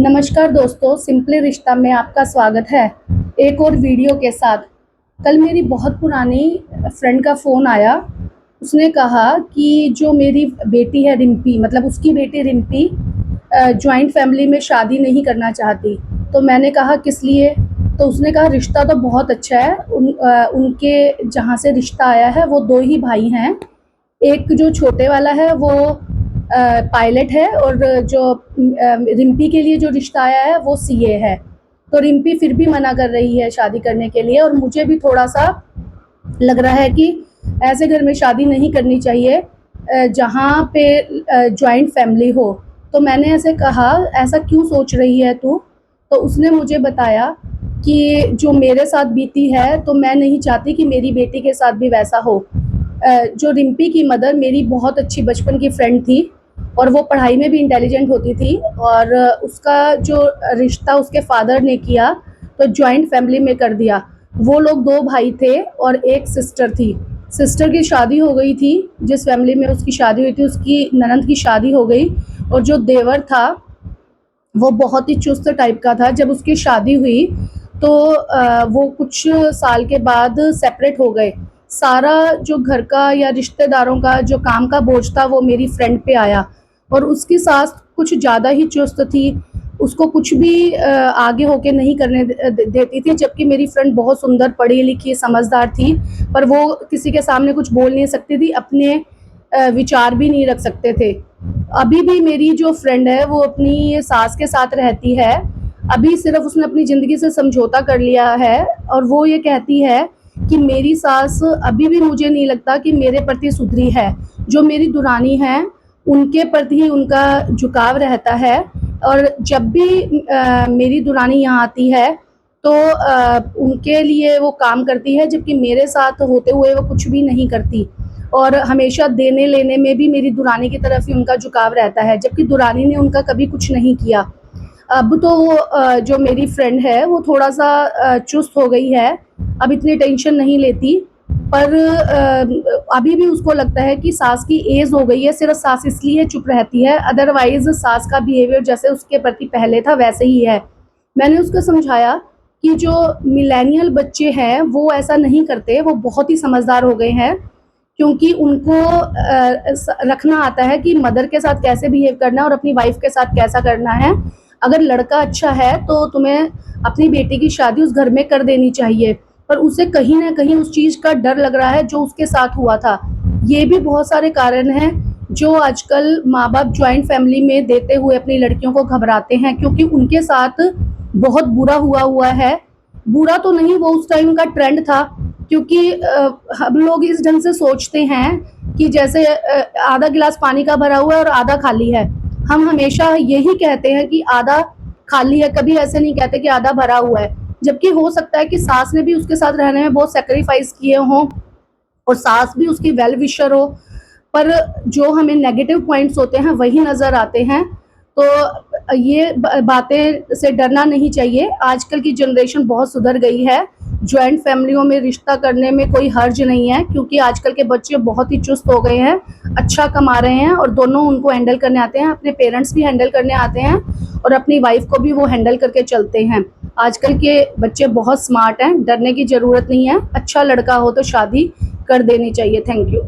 नमस्कार दोस्तों, सिंपली रिश्ता में आपका स्वागत है एक और वीडियो के साथ। कल मेरी बहुत पुरानी फ्रेंड का फ़ोन आया। उसने कहा कि जो मेरी बेटी है रिम्पी, मतलब उसकी बेटी रिम्पी जॉइंट फैमिली में शादी नहीं करना चाहती। तो मैंने कहा किस लिए? तो उसने कहा रिश्ता तो बहुत अच्छा है। उनके जहाँ से रिश्ता आया है वो 2 ही भाई हैं। एक जो छोटे वाला है वो पायलट है और जो रिम्पी के लिए जो रिश्ता आया है वो सीए है। तो रिम्पी फिर भी मना कर रही है शादी करने के लिए, और मुझे भी थोड़ा सा लग रहा है कि ऐसे घर में शादी नहीं करनी चाहिए जहाँ पे जॉइंट फैमिली हो। तो मैंने ऐसे कहा, ऐसा क्यों सोच रही है तू? तो उसने मुझे बताया कि जो मेरे साथ बीती है तो मैं नहीं चाहती कि मेरी बेटी के साथ भी वैसा हो। जो रिम्पी की मदर मेरी बहुत अच्छी बचपन की फ्रेंड थी और वो पढ़ाई में भी इंटेलिजेंट होती थी, और उसका जो रिश्ता उसके फादर ने किया तो जॉइंट फैमिली में कर दिया। वो लोग 2 भाई थे और एक सिस्टर थी। सिस्टर की शादी हो गई थी, जिस फैमिली में उसकी शादी हुई थी उसकी ननंद की शादी हो गई, और जो देवर था वो बहुत ही चुस्त टाइप का था। जब उसकी शादी हुई तो वो कुछ साल के बाद सेपरेट हो गए। सारा जो घर का या रिश्तेदारों का जो काम का बोझ था वो मेरी फ्रेंड पे आया, और उसकी सास कुछ ज़्यादा ही चुस्त थी। उसको कुछ भी आगे होके नहीं करने देती थी, जबकि मेरी फ्रेंड बहुत सुंदर पढ़ी लिखी समझदार थी, पर वो किसी के सामने कुछ बोल नहीं सकती थी, अपने विचार भी नहीं रख सकते थे। अभी भी मेरी जो फ्रेंड है वो अपनी सास के साथ रहती है। अभी सिर्फ उसने अपनी ज़िंदगी से समझौता कर लिया है, और वो ये कहती है कि मेरी सास अभी भी मुझे नहीं लगता कि मेरे प्रति सुधरी है। जो मेरी दुरानी है उनके प्रति ही उनका झुकाव रहता है, और जब भी मेरी दुरानी यहाँ आती है तो उनके लिए वो काम करती है, जबकि मेरे साथ होते हुए वो कुछ भी नहीं करती। और हमेशा देने लेने में भी मेरी दुरानी की तरफ ही उनका झुकाव रहता है, जबकि दुरानी ने उनका कभी कुछ नहीं किया। अब तो वो जो मेरी फ्रेंड है वो थोड़ा-सा चुस्त हो गई है, अब इतनी टेंशन नहीं लेती। पर अभी भी उसको लगता है कि सास की एज हो गई है, सिर्फ़ सास इसलिए चुप रहती है, अदरवाइज़ सास का बिहेवियर जैसे उसके प्रति पहले था वैसे ही है। मैंने उसको समझाया कि जो मिलेनियल बच्चे हैं वो ऐसा नहीं करते, वो बहुत ही समझदार हो गए हैं, क्योंकि उनको रखना आता है कि मदर के साथ कैसे बिहेव करना है और अपनी वाइफ़ के साथ कैसा करना है। अगर लड़का अच्छा है तो तुम्हें अपनी बेटी की शादी उस घर में कर देनी चाहिए, पर उसे कहीं न कहीं उस चीज़ का डर लग रहा है जो उसके साथ हुआ था। ये भी बहुत सारे कारण हैं जो आजकल माँ-बाप जॉइंट फैमिली में देते हुए अपनी लड़कियों को घबराते हैं, क्योंकि उनके साथ बहुत बुरा हुआ है। बुरा तो नहीं, वो उस टाइम का ट्रेंड था, क्योंकि हम लोग इस ढंग से सोचते हैं कि जैसे आधा गिलास पानी का भरा हुआ है और आधा खाली है। हम हमेशा यही कहते हैं कि आधा खाली है, कभी ऐसे नहीं कहते कि आधा भरा हुआ है। जबकि हो सकता है कि सास ने भी उसके साथ रहने में बहुत सैक्रिफाइस किए हों और सास भी उसकी वेल विशर हो, पर जो हमें नेगेटिव पॉइंट्स होते हैं वही नज़र आते हैं। तो ये बातें से डरना नहीं चाहिए। आजकल की जनरेशन बहुत सुधर गई है। जॉइंट फैमिलियों में रिश्ता करने में कोई हर्ज नहीं है, क्योंकि आजकल के बच्चे बहुत ही चुस्त हो गए हैं, अच्छा कमा रहे हैं और दोनों उनको हैंडल करने आते हैं, अपने पेरेंट्स भी हैंडल करने आते हैं और अपनी वाइफ को भी वो हैंडल करके चलते हैं। आजकल के बच्चे बहुत स्मार्ट हैं, डरने की ज़रूरत नहीं है। अच्छा लड़का हो तो शादी कर देनी चाहिए। Thank you.